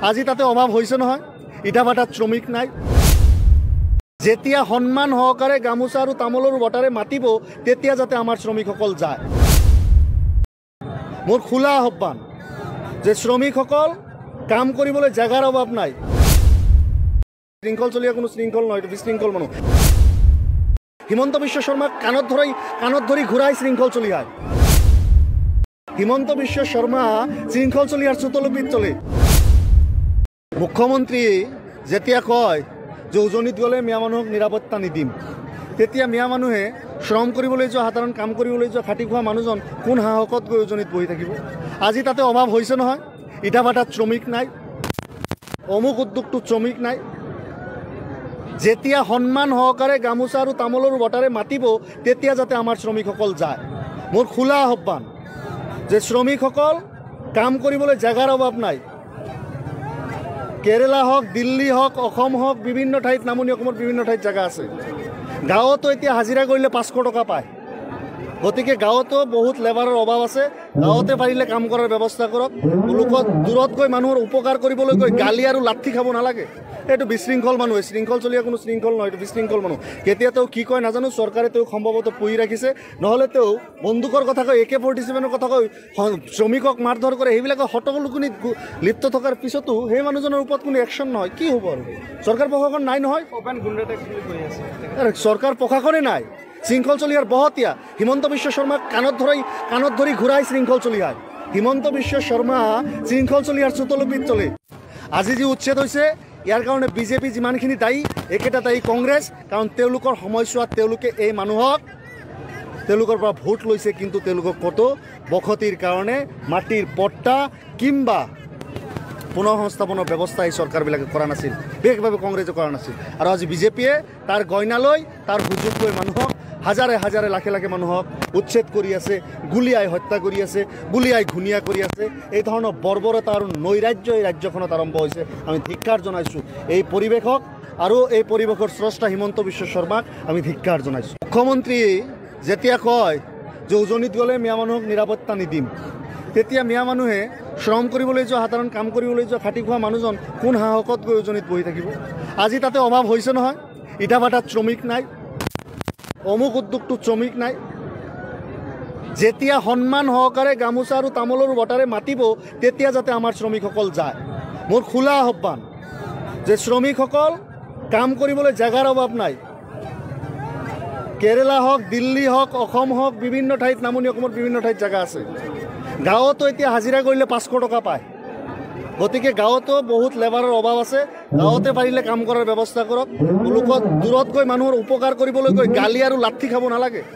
আজি তাতে অভাৱ হৈছে নহয়। ইটাভাটাত শ্ৰমিক নাই। যেতিয়া সন্মান সহকাৰে গামোচা আৰু তামোলৰ বটাৰে মাতিব তেতিয়া যাতে আমাৰ শ্ৰমিকসকল যায়। মোৰ খোলা আহ্বান যে শ্ৰমিকসকল কাম কৰিবলৈ জাগাৰ অভাৱ নাই। শৃংখল চলিয়া কোনো শৃংখল নহয়, বিশৃংখল মানুহ। হিমন্ত বিশ্ব শৰ্মাক কাণত ধৰি ঘূৰাই শৃংখল চলিয়ায়। হিমন্ত বিশ্ব শৰ্মা শৃংখল চলিয়াৰ চুতলপিত চলে। মুখ্যমন্ত্ৰী যেতিয়া কয় যে উজনিত গ'লে মিয়া মানুহক নিৰাপত্তা নিদিম, তেতিয়া মিয়া মানুহে শ্ৰম কৰিবলৈ যোৱা, সাধাৰণ কাম কৰিবলৈ যোৱা খাটি খোৱা মানুহজন কোন সাহসত গৈ উজনিত বহি থাকিব? আজি তাতে অভাৱ হৈছে নহয়। ইটাভাটাত শ্ৰমিক নাই, অমুক উদ্যোগটোত শ্ৰমিক নাই। যেতিয়া সন্মান সহকাৰে গামোচা আৰু তামোলৰ বটাৰে মাতিব তেতিয়া যাতে আমাৰ শ্ৰমিকসকল যায়। মোৰ খোলা আহ্বান যে শ্ৰমিকসকল কাম কৰিবলৈ জাগাৰ অভাৱ নাই। কেৰেলা হওক, দিল্লী হওক, অসম হওক, বিভিন্ন ঠাইত, নামনি অসমৰ বিভিন্ন ঠাইত জাগা আছে। গাঁৱতো এতিয়া হাজিৰা কৰিলে 500 টকা পায়। গতিকে গাঁৱতো বহুত লেবাৰৰ অভাৱ আছে। গাঁৱতে পাৰিলে কাম কৰাৰ ব্যৱস্থা কৰক। লোকক দূৰত গৈ মানুহৰ উপকাৰ কৰিবলৈ গৈ গালি আৰু লাঠি খাব নালাগে। এইটো বিশৃংখল মানুহ। শৃংখল চলিয়া কোনো শৃংখল নহয়, এইটো বিশৃংখল মানুহ। কেতিয়া তেওঁ কি কয় নাজানো, চৰকাৰে তেওঁক সম্ভৱতঃ পুহি ৰাখিছে। নহ'লে তেওঁ বন্দুকৰ কথা কয়, AK-47 কথা কয়, শ্ৰমিকক মাৰধৰ কৰে। সেইবিলাকে হটকলুকুনিত লিপ্ত থকাৰ পিছতো সেই মানুহজনৰ ওপৰত কোনো একশ্যন নহয়। কি হ'ব আৰু? চৰকাৰ প্ৰশাসন নাই নহয়। চৰকাৰ প্ৰশাসনে নাই। শৃংখল চলিয়াৰ বহতীয়া। হিমন্ত বিশ্ব শৰ্মাক কাণত ধৰি ঘূৰাই শৃংখল চলিয়ায়। হিমন্ত বিশ্ব শৰ্মা শৃংখল চলিয়াৰ চুতলপিত চলে। আজি যি উচ্ছেদ হৈছে ইয়াৰ কাৰণে বিজেপি যিমানখিনি দায়ী, একেটা দায়ী কংগ্ৰেছ। কাৰণ তেওঁলোকৰ সময়ছোৱাত তেওঁলোকে এই মানুহক তেওঁলোকৰ পৰা ভোট লৈছে, কিন্তু তেওঁলোকক ক'তো বসতিৰ কাৰণে মাটিৰ পট্টা কিংবা পুনৰ সংস্থাপনৰ ব্যৱস্থা এই চৰকাৰবিলাকে কৰা নাছিল, বিশেষভাৱে কংগ্ৰেছে কৰা নাছিল। আৰু আজি বিজেপিয়ে তাৰ গইনা লৈ, তাৰ সুযোগ লৈ মানুহক হাজাৰে হাজাৰে লাখে লাখে মানুহক উচ্ছেদ কৰি আছে, গুলীয়াই হত্যা কৰি আছে, গুলীয়াই ঘূণীয়া কৰি আছে। এই ধৰণৰ বৰ্বৰতা আৰু নৈৰাজ্য এই ৰাজ্যখনত আৰম্ভ হৈছে। আমি ধিক্কাৰ জনাইছোঁ এই পৰিৱেশক, আৰু এই পৰিৱেশৰ স্ৰষ্টা হিমন্ত বিশ্ব শৰ্মাক আমি ধিক্কাৰ জনাইছোঁ। মুখ্যমন্ত্ৰী যেতিয়া কয় যে উজনিত গ'লে মিয়া মানুহক নিৰাপত্তা নিদিম, তেতিয়া মিয়া মানুহে শ্ৰম কৰিবলৈ যোৱা, সাধাৰণ কাম কৰিবলৈ যোৱা খাটি খোৱা মানুহজন কোন সাহসত গৈ উজনিত বহি থাকিব? আজি তাতে অভাৱ হৈছে নহয়। ইটাভাটাত শ্ৰমিক নাই, অমুক উদ্যোগটোত শ্ৰমিক নাই। যেতিয়া সন্মান সহকাৰে গামোচা আৰু তামোলৰ বটাৰে মাতিব তেতিয়া যাতে আমাৰ শ্ৰমিকসকল যায়। মোৰ খোলা আহ্বান যে শ্ৰমিকসকল কাম কৰিবলৈ জাগাৰ অভাৱ নাই। কেৰেলা হওক, দিল্লী হওক, অসম হওক, বিভিন্ন ঠাইত, নামনি অসমৰ বিভিন্ন ঠাইত জাগা আছে। গাঁৱতো এতিয়া হাজিৰা কৰিলে 500 টকা পায়। গতিকে গাঁৱতো বহুত লেবাৰৰ অভাৱ আছে। গাঁৱতে পাৰিলে কাম কৰাৰ ব্যৱস্থা কৰক। লোকক দূৰত গৈ মানুহৰ উপকাৰ কৰিবলৈ গৈ গালি আৰু লাঠি খাব নালাগে।